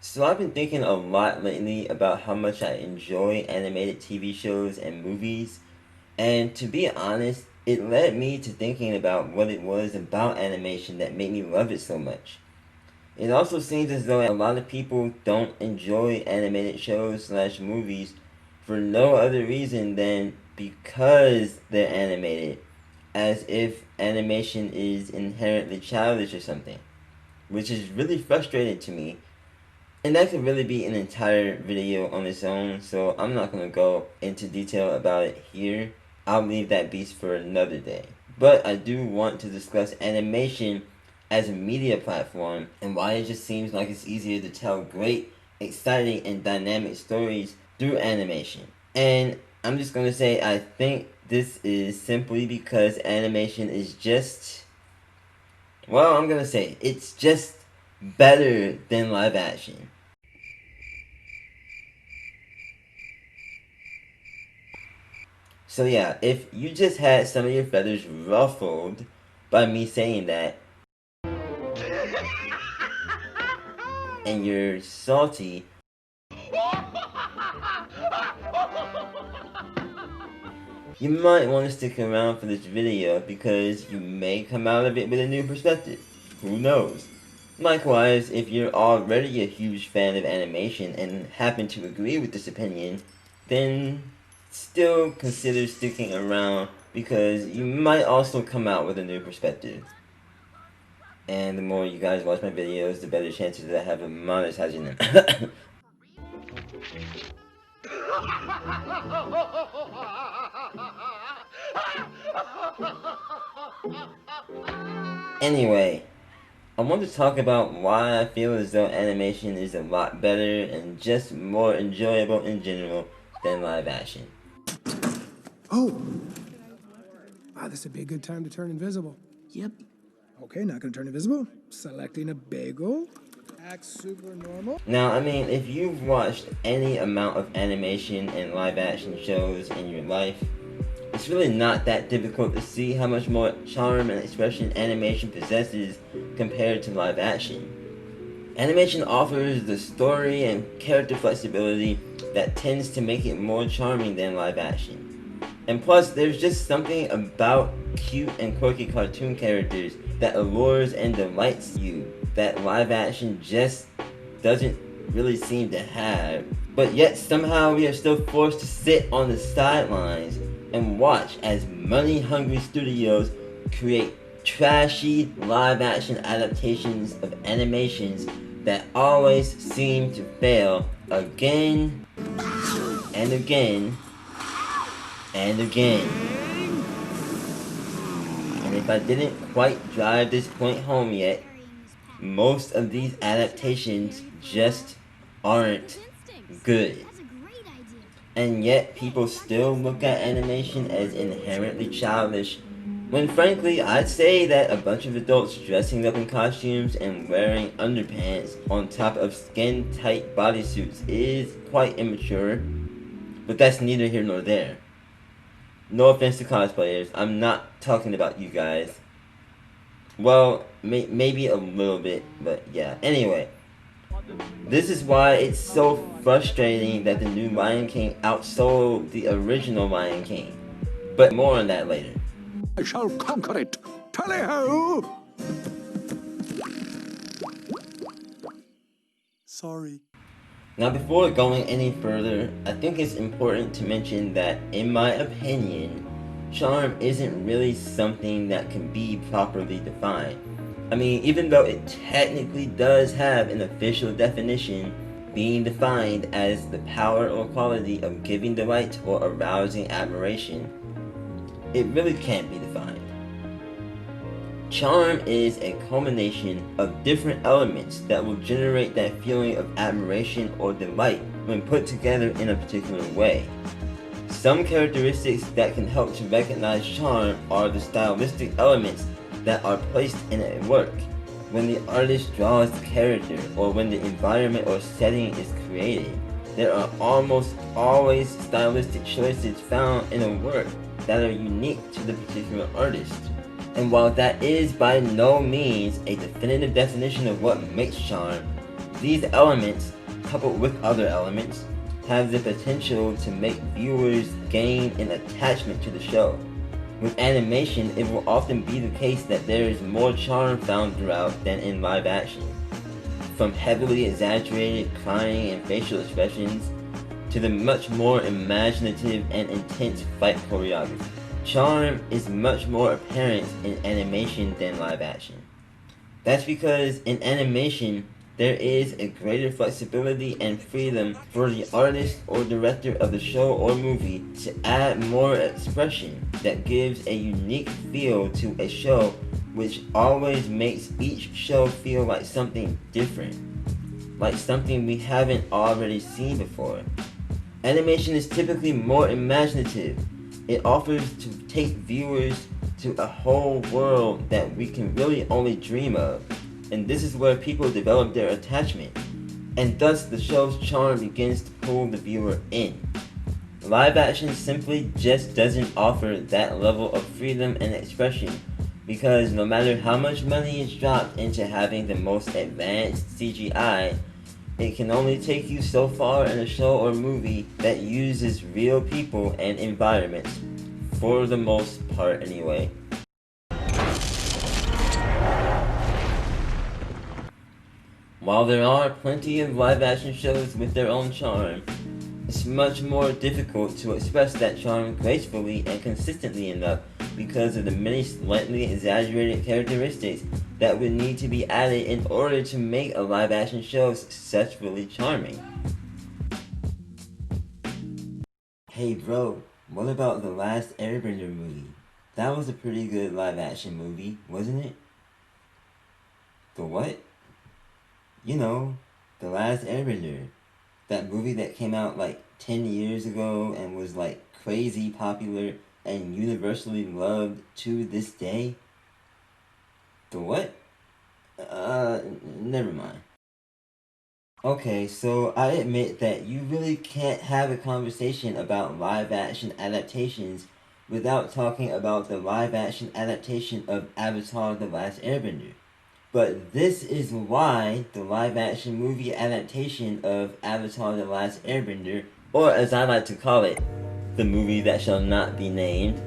So I've been thinking a lot lately about how much I enjoy animated TV shows and movies, and to be honest, it led me to thinking about what it was about animation that made me love it so much. It also seems as though a lot of people don't enjoy animated shows slash movies for no other reason than because they're animated, as if animation is inherently childish or something, which is really frustrating to me, and that could really be an entire video on its own, so I'm not going to go into detail about it here. I'll leave that beast for another day. But I do want to discuss animation as a media platform and why it just seems like it's easier to tell great, exciting, and dynamic stories through animation. And I'm just going to say I think this is simply because animation is just, well, I'm going to say it's just better than live action. So yeah, if you just had some of your feathers ruffled by me saying that, and you're salty, you might want to stick around for this video because you may come out of it with a new perspective. Who knows? Likewise, if you're already a huge fan of animation and happen to agree with this opinion, then still consider sticking around because you might also come out with a new perspective. And the more you guys watch my videos, the better chances that I have of monetizing them. Anyway, I want to talk about why I feel as though animation is a lot better and just more enjoyable in general than live action. Oh! Wow, this would be a good time to turn invisible. Yep. Okay, not gonna turn invisible. Selecting a bagel. Act super normal. Now, I mean, if you've watched any amount of animation and live action shows in your life, it's really not that difficult to see how much more charm and expression animation possesses compared to live action. Animation offers the story and character flexibility that tends to make it more charming than live action. And plus, there's just something about cute and quirky cartoon characters that allures and delights you that live action just doesn't really seem to have. But yet somehow we are still forced to sit on the sidelines and watch as money-hungry studios create trashy live-action adaptations of animations that always seem to fail again and again and again. And if I didn't quite drive this point home yet, most of these adaptations just aren't good. And yet people still look at animation as inherently childish, when frankly I'd say that a bunch of adults dressing up in costumes and wearing underpants on top of skin-tight bodysuits is quite immature, but that's neither here nor there. No offense to cosplayers, I'm not talking about you guys. Well, maybe a little bit, but yeah. Anyway, this is why it's so frustrating that the new Lion King outsold the original Lion King. But more on that later. I shall conquer it. Tally-ho! Sorry. Now before going any further, I think it's important to mention that, in my opinion, charm isn't really something that can be properly defined. I mean, even though it technically does have an official definition, being defined as the power or quality of giving delight or arousing admiration, it really can't be defined. Charm is a culmination of different elements that will generate that feeling of admiration or delight when put together in a particular way. Some characteristics that can help to recognize charm are the stylistic elements that are placed in a work, when the artist draws the character, or when the environment or setting is created. There are almost always stylistic choices found in a work that are unique to the particular artist. And while that is by no means a definitive definition of what makes charm, These elements, coupled with other elements, have the potential to make viewers gain an attachment to the show. With animation, it will often be the case that there is more charm found throughout than in live action. From heavily exaggerated crying and facial expressions, to the much more imaginative and intense fight choreography. Charm is much more apparent in animation than live action. That's because in animation, there is a greater flexibility and freedom for the artist or director of the show or movie to add more expression that gives a unique feel to a show, which always makes each show feel like something different, like something we haven't already seen before. Animation is typically more imaginative. It offers to take viewers to a whole world that we can really only dream of. And this is where people develop their attachment, and thus the show's charm begins to pull the viewer in. Live action simply just doesn't offer that level of freedom and expression, because no matter how much money is dropped into having the most advanced CGI, it can only take you so far in a show or movie that uses real people and environments, for the most part anyway. While there are plenty of live-action shows with their own charm, it's much more difficult to express that charm gracefully and consistently enough because of the many slightly exaggerated characteristics that would need to be added in order to make a live-action show successfully charming. Hey bro, what about the last Airbender movie? That was a pretty good live-action movie, wasn't it? The what? You know, The Last Airbender. That movie that came out like 10 years ago and was like crazy popular and universally loved to this day. The what? Never mind. Okay, so I admit that you really can't have a conversation about live action adaptations without talking about the live action adaptation of Avatar: The Last Airbender. But this is why the live-action movie adaptation of Avatar: The Last Airbender, or as I like to call it, the movie that shall not be named,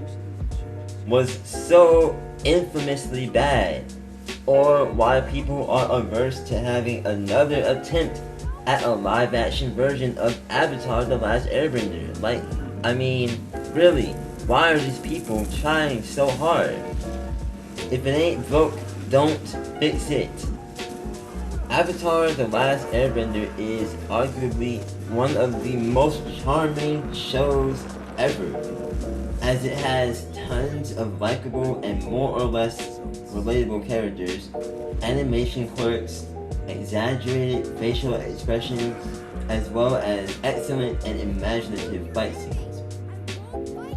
was so infamously bad, or why people are averse to having another attempt at a live-action version of Avatar: The Last Airbender. Like, I mean, really, why are these people trying so hard? If it ain't broke, don't fix it. Avatar: The Last Airbender is arguably one of the most charming shows ever, as it has tons of likable and more or less relatable characters, animation quirks, exaggerated facial expressions, as well as excellent and imaginative fight scenes.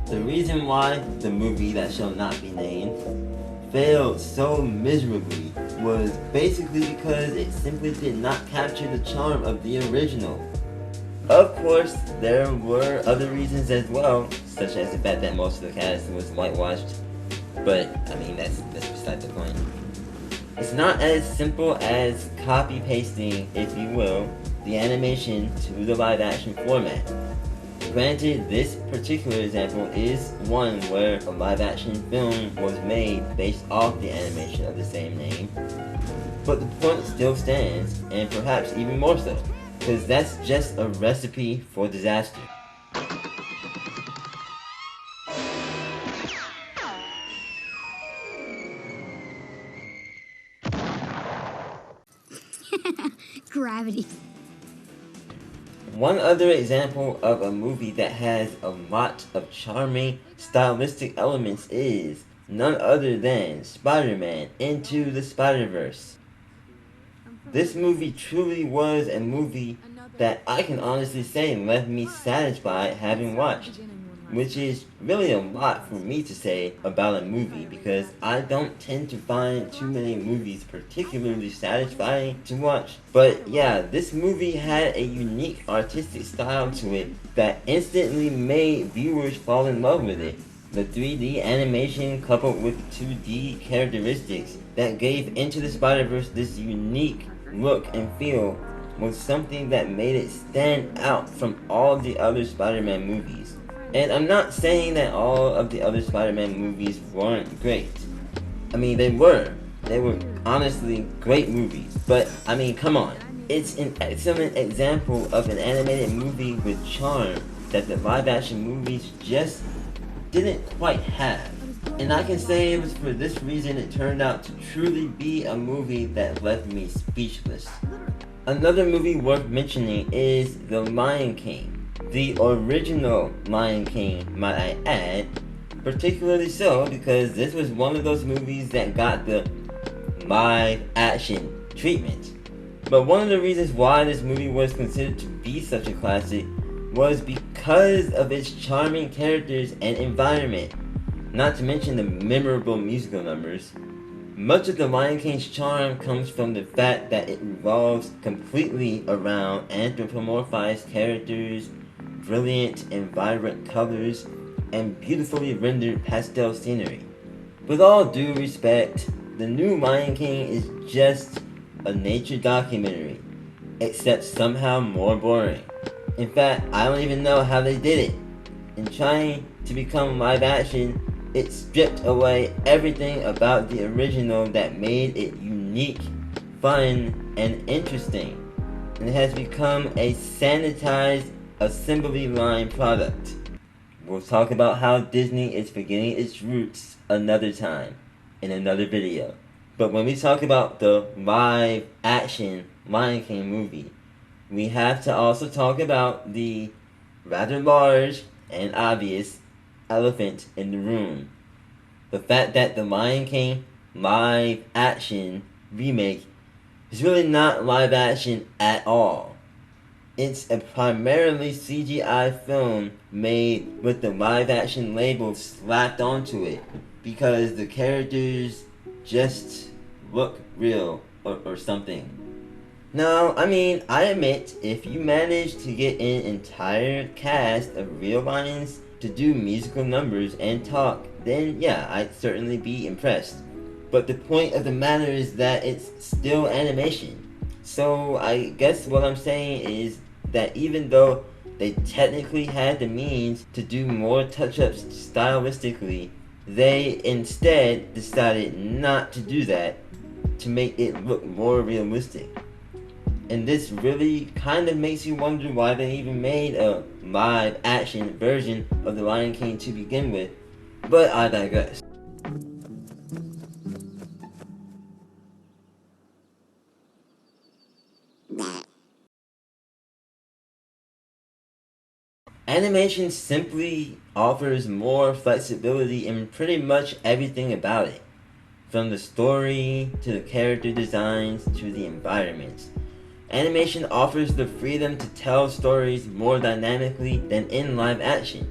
The reason why the movie that shall not be named failed so miserably was basically because it simply did not capture the charm of the original. Of course, there were other reasons as well, such as the fact that most of the cast was whitewashed, but I mean that's beside the point. It's not as simple as copy-pasting, if you will, the animation to the live-action format. Granted, this particular example is one where a live-action film was made based off the animation of the same name, but the point still stands, and perhaps even more so, because that's just a recipe for disaster. Gravity. One other example of a movie that has a lot of charming, stylistic elements is none other than Spider-Man Into the Spider-Verse. This movie truly was a movie that I can honestly say left me satisfied having watched, which is really a lot for me to say about a movie because I don't tend to find too many movies particularly satisfying to watch. But yeah, this movie had a unique artistic style to it that instantly made viewers fall in love with it. The 3D animation coupled with 2D characteristics that gave Into the Spider-Verse this unique look and feel was something that made it stand out from all the other Spider-Man movies. And I'm not saying that all of the other Spider-Man movies weren't great. I mean, they were. They were honestly great movies. But, I mean, come on. It's an excellent example of an animated movie with charm that the live-action movies just didn't quite have. And I can say it was for this reason it turned out to truly be a movie that left me speechless. Another movie worth mentioning is The Lion King. The original Lion King, might I add, particularly so because this was one of those movies that got the live action treatment. But one of the reasons why this movie was considered to be such a classic was because of its charming characters and environment, not to mention the memorable musical numbers. Much of The Lion King's charm comes from the fact that it revolves completely around anthropomorphized characters, brilliant and vibrant colors, and beautifully rendered pastel scenery. With all due respect, the new Lion King is just a nature documentary, except somehow more boring. In fact, I don't even know how they did it. In trying to become live action, it stripped away everything about the original that made it unique, fun, and interesting. And it has become a sanitized assembly line product. We'll talk about how Disney is forgetting its roots another time, in another video. But when we talk about the live action Lion King movie, we have to also talk about the rather large and obvious elephant in the room. The fact that the Lion King live action remake is really not live action at all. It's a primarily CGI film made with the live action label slapped onto it because the characters just look real or something. Now, I mean, I admit, if you manage to get an entire cast of real lions to do musical numbers and talk, then yeah, I'd certainly be impressed. But the point of the matter is that it's still animation. So I guess what I'm saying is that even though they technically had the means to do more touch-ups stylistically, they instead decided not to do that to make it look more realistic. And this really kind of makes you wonder why they even made a live action version of The Lion King to begin with, but I digress. Animation simply offers more flexibility in pretty much everything about it, from the story to the character designs to the environments. Animation offers the freedom to tell stories more dynamically than in live action.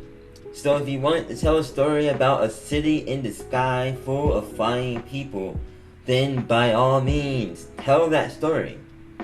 So if you want to tell a story about a city in the sky full of flying people, then by all means, tell that story.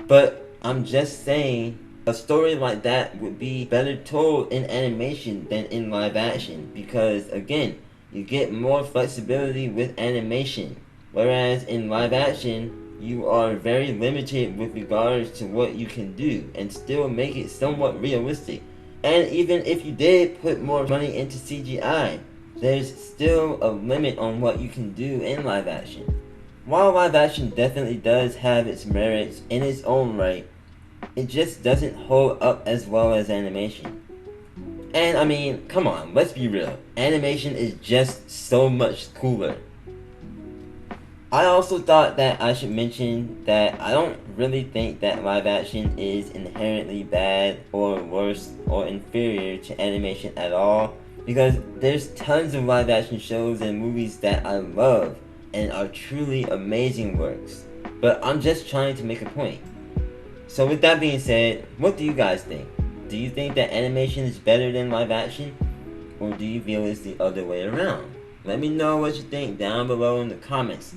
But I'm just saying, a story like that would be better told in animation than in live action because, again, you get more flexibility with animation, whereas in live action, you are very limited with regards to what you can do and still make it somewhat realistic. And even if you did put more money into CGI, there's still a limit on what you can do in live action. While live action definitely does have its merits in its own right, it just doesn't hold up as well as animation. And I mean, come on, let's be real. Animation is just so much cooler. I also thought that I should mention that I don't really think that live action is inherently bad or worse or inferior to animation at all, because there's tons of live action shows and movies that I love and are truly amazing works. But I'm just trying to make a point. So with that being said, what do you guys think? Do you think that animation is better than live action? Or do you feel it's the other way around? Let me know what you think down below in the comments.